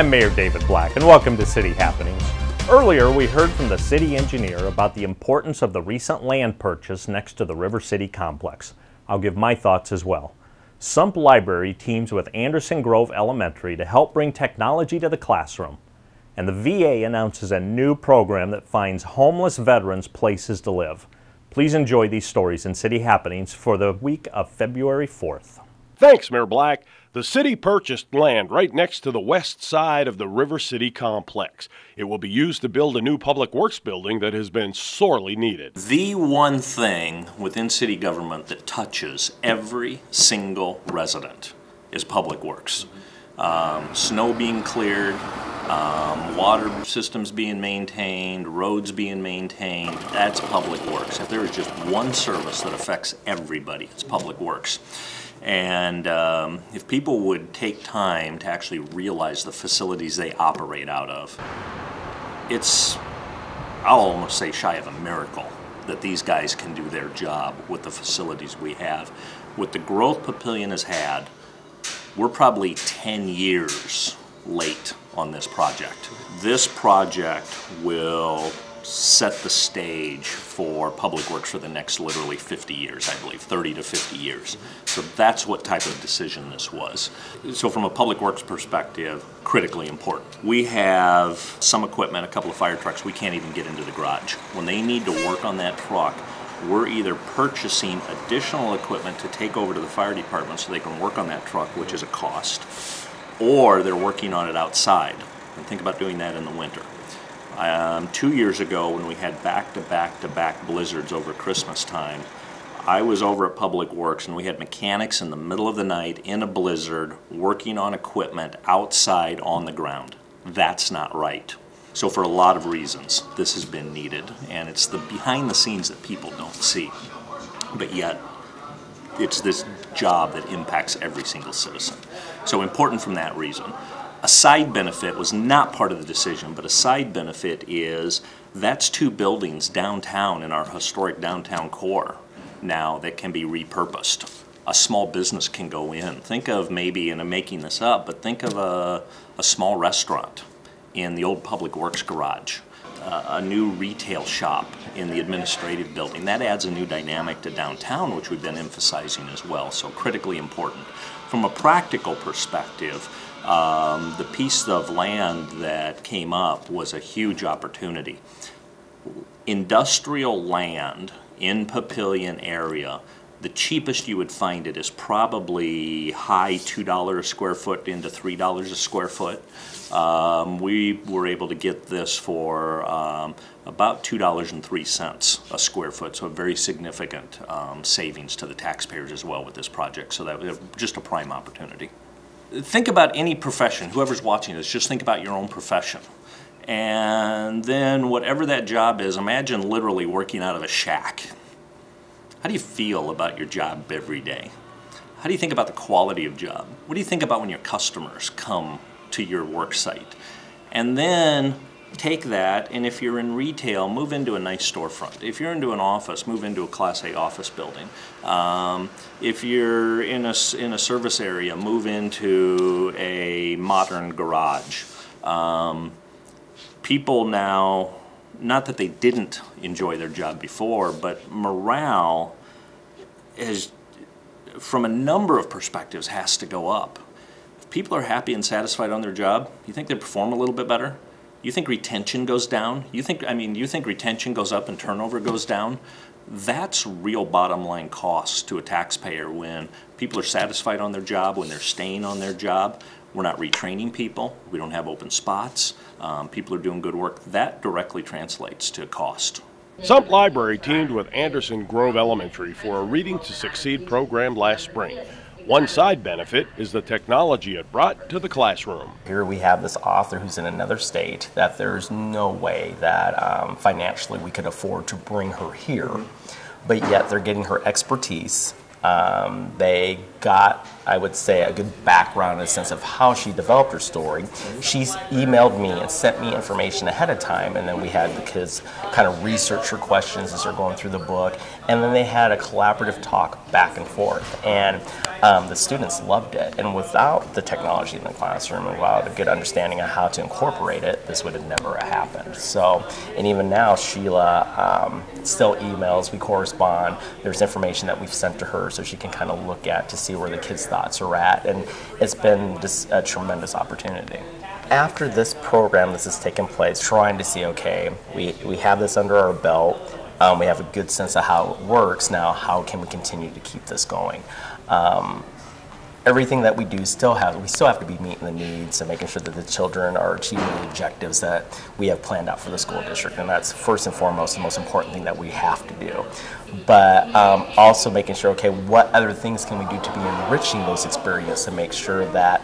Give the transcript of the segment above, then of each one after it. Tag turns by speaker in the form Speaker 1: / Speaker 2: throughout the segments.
Speaker 1: I'm Mayor David Black, and welcome to City Happenings. Earlier, we heard from the city engineer about the importance of the recent land purchase next to the River City complex. I'll give my thoughts as well. Sump Library teams with Anderson Grove Elementary to help bring technology to the classroom. And the VA announces a new program that finds homeless veterans places to live. Please enjoy these stories in City Happenings for the week of February 4th.
Speaker 2: Thanks, Mayor Black. The city purchased land right next to the west side of the River City complex. It will be used to build a new public works building that has been sorely needed.
Speaker 3: The one thing within city government that touches every single resident is public works. Snow being cleared, water systems being maintained, roads being maintained, that's public works. If there is just one service that affects everybody, it's public works. And if people would take time to actually realize the facilities they operate out of, it's, I'll almost say, shy of a miracle that these guys can do their job with the facilities we have. With the growth Papillion has had, we're probably 10 years late on this project. This project will set the stage for public works for the next literally 50 years, I believe, 30 to 50 years. So that's what type of decision this was. So from a public works perspective, critically important. We have some equipment, a couple of fire trucks, we can't even get into the garage. When they need to work on that truck, we're either purchasing additional equipment to take over to the fire department so they can work on that truck, which is a cost, or they're working on it outside. And think about doing that in the winter. 2 years ago, when we had back-to-back blizzards over Christmas time, I was over at Public Works and we had mechanics in the middle of the night in a blizzard working on equipment outside on the ground. That's not right. So for a lot of reasons, this has been needed, and it's the behind the scenes that people don't see. But yet, it's this job that impacts every single citizen. So important from that reason. A side benefit was not part of the decision, but a side benefit is that's two buildings downtown in our historic downtown core now that can be repurposed. A small business can go in. Think of maybe, and I'm making this up, but think of a small restaurant in the old Public Works garage, a new retail shop in the administrative building. That adds a new dynamic to downtown, which we've been emphasizing as well, so critically important. From a practical perspective, the piece of land that came up was a huge opportunity. Industrial land in Papillion area, the cheapest you would find it is probably high $2 a square foot into $3 a square foot. We were able to get this for about $2.03 a square foot, so a very significant savings to the taxpayers as well with this project. So that was just a prime opportunity. Think about any profession, whoever's watching this, just think about your own profession. And then whatever that job is, imagine literally working out of a shack. How do you feel about your job every day? How do you think about the quality of job? What do you think about when your customers come to your work site? And then take that, and if you're in retail, move into a nice storefront. If you're into an office, move into a Class A office building. If you're in a service area, move into a modern garage. People now, not that they didn't enjoy their job before, but morale is, from a number of perspectives, has to go up. If people are happy and satisfied on their job, you think they perform a little bit better? You think retention goes down? You think retention goes up and turnover goes down? That's real bottom line costs to a taxpayer when people are satisfied on their job, when they're staying on their job. We're not retraining people. We don't have open spots. People are doing good work. That directly translates to cost.
Speaker 2: Sump Library teamed with Anderson Grove Elementary for a Reading to Succeed program last spring. One side benefit is the technology it brought to the classroom.
Speaker 4: Here we have this author who's in another state that there's no way that financially we could afford to bring her here, but yet they're getting her expertise They got, I would say, a good background in a sense of how she developed her story. She's emailed me and sent me information ahead of time, and then we had the kids kind of research her questions as they're going through the book, and then they had a collaborative talk back and forth, and the students loved it. And without the technology in the classroom and without a good understanding of how to incorporate it, this would have never happened. So, and even now, Sheila still emails, we correspond, there's information that we've sent to her so she can kind of look at to see where the kids' thoughts are at, and it's been just a tremendous opportunity. After this program, this has taken place, trying to see, okay, we have this under our belt, we have a good sense of how it works, now how can we continue to keep this going? Everything that we do we still have to be meeting the needs and making sure that the children are achieving the objectives that we have planned out for the school district, and that's first and foremost the most important thing that we have to do. But also making sure, okay, what other things can we do to be enriching those experiences to make sure that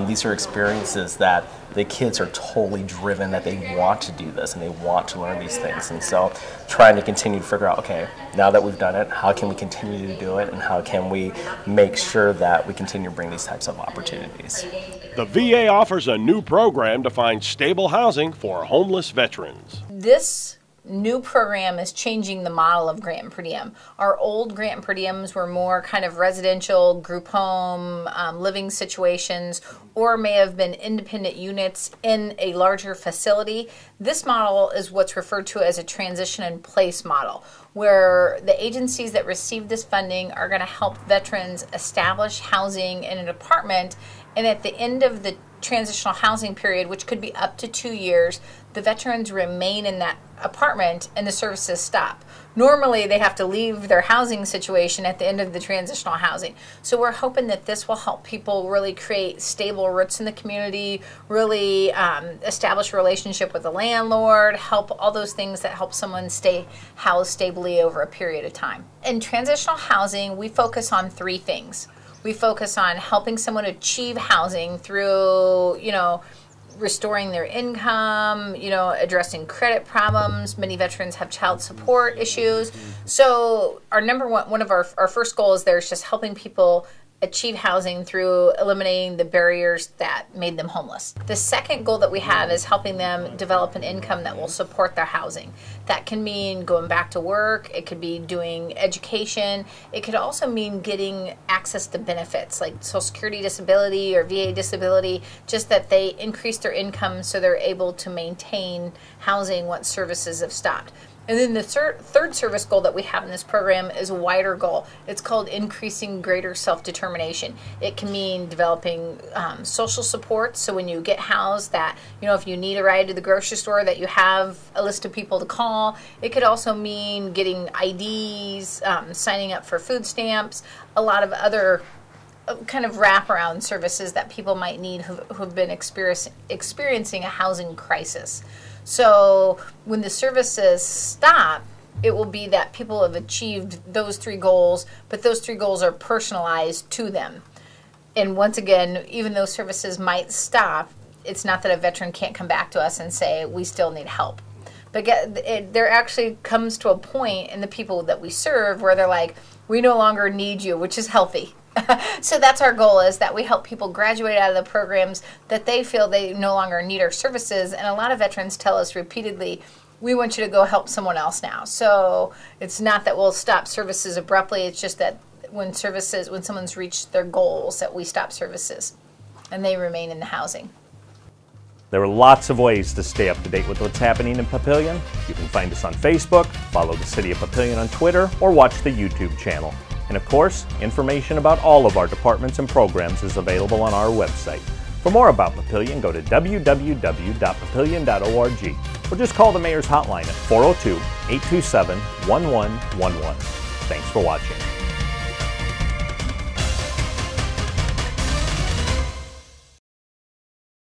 Speaker 4: these are experiences that the kids are totally driven, that they want to do this and they want to learn these things. And so trying to continue to figure out, okay, now that we've done it, how can we continue to do it, and how can we make sure that we continue to bring these types of opportunities.
Speaker 2: The VA offers a new program to find stable housing for homeless veterans.
Speaker 5: This new program is changing the model of grant per diem. Our old grant per diems were more kind of residential, group home, living situations, or may have been independent units in a larger facility. This model is what's referred to as a transition in place model, where the agencies that receive this funding are going to help veterans establish housing in an apartment, and at the end of the transitional housing period, which could be up to 2 years, the veterans remain in that apartment and the services stop. Normally, they have to leave their housing situation at the end of the transitional housing. So we're hoping that this will help people really create stable roots in the community, really establish a relationship with the landlord, help all those things that help someone stay housed stably over a period of time. In transitional housing, we focus on 3 things. We focus on helping someone achieve housing through, restoring their income, addressing credit problems. Many veterans have child support issues. So our one of our first goals there is just helping people achieve housing through eliminating the barriers that made them homeless. The second goal that we have is helping them develop an income that will support their housing. That can mean going back to work, it could be doing education, it could also mean getting access to benefits like Social Security disability or VA disability, just that they increase their income so they're able to maintain housing once services have stopped. And then the third service goal that we have in this program is a wider goal. It's called increasing greater self-determination. It can mean developing social support, so when you get housed that, if you need a ride to the grocery store, that you have a list of people to call. It could also mean getting IDs, signing up for food stamps, a lot of other kind of wraparound services that people might need who've been experiencing a housing crisis. So when the services stop, it will be that people have achieved those 3 goals, but those 3 goals are personalized to them. And once again, even though services might stop, it's not that a veteran can't come back to us and say, we still need help. But there actually comes to a point in the people that we serve where they're like, we no longer need you, which is healthy. So that's our goal, is that we help people graduate out of the programs that they feel they no longer need our services. And a lot of veterans tell us repeatedly, we want you to go help someone else now. So it's not that we'll stop services abruptly. It's just that when someone's reached their goals, that we stop services and they remain in the housing.
Speaker 1: There are lots of ways to stay up to date with what's happening in Papillion. You can find us on Facebook, follow the City of Papillion on Twitter, or watch the YouTube channel. And of course, information about all of our departments and programs is available on our website. For more about Papillion, go to www.papillion.org or just call the Mayor's Hotline at 402-827-1111. Thanks for watching.